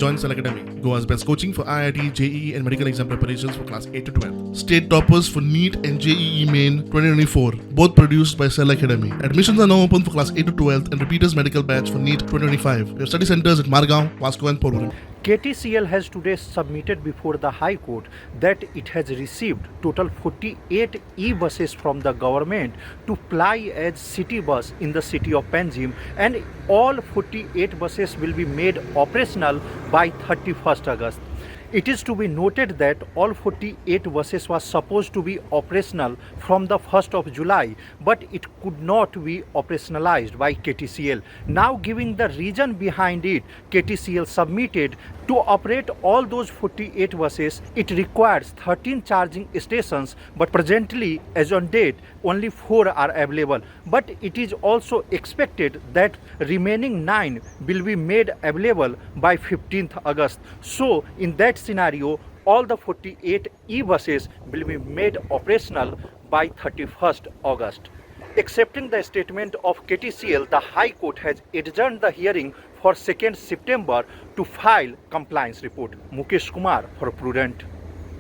Join Cell Academy, Goa's best coaching for IIT, JEE, and medical exam preparations for class 8 to 12. State toppers for NEET and JEE Main 2024, both produced by Cell Academy. Admissions are now open for class 8 to 12th and repeaters medical batch for NEET 2025. We have study centers at Margao, Vasco, and Porvorim. KTCL has today submitted before the High Court that it has received total 48 e-buses from the government to ply as city bus in the city of Panjim, and all 48 buses will be made operational by 31st August. It is to be noted that all 48 buses was supposed to be operational from the 1st of July, but it could not be operationalized by KTCL. Now, giving the reason behind it, KTCL submitted to operate all those 48 buses, it requires 13 charging stations, but presently, as on date, only 4 are available. But it is also expected that remaining 9 will be made available by 15th August. So, in that scenario, all the 48 e-buses will be made operational by 31st August. Accepting the statement of KTCL, the High Court has adjourned the hearing for 2nd September to file compliance report. Mukesh Kumar for Prudent.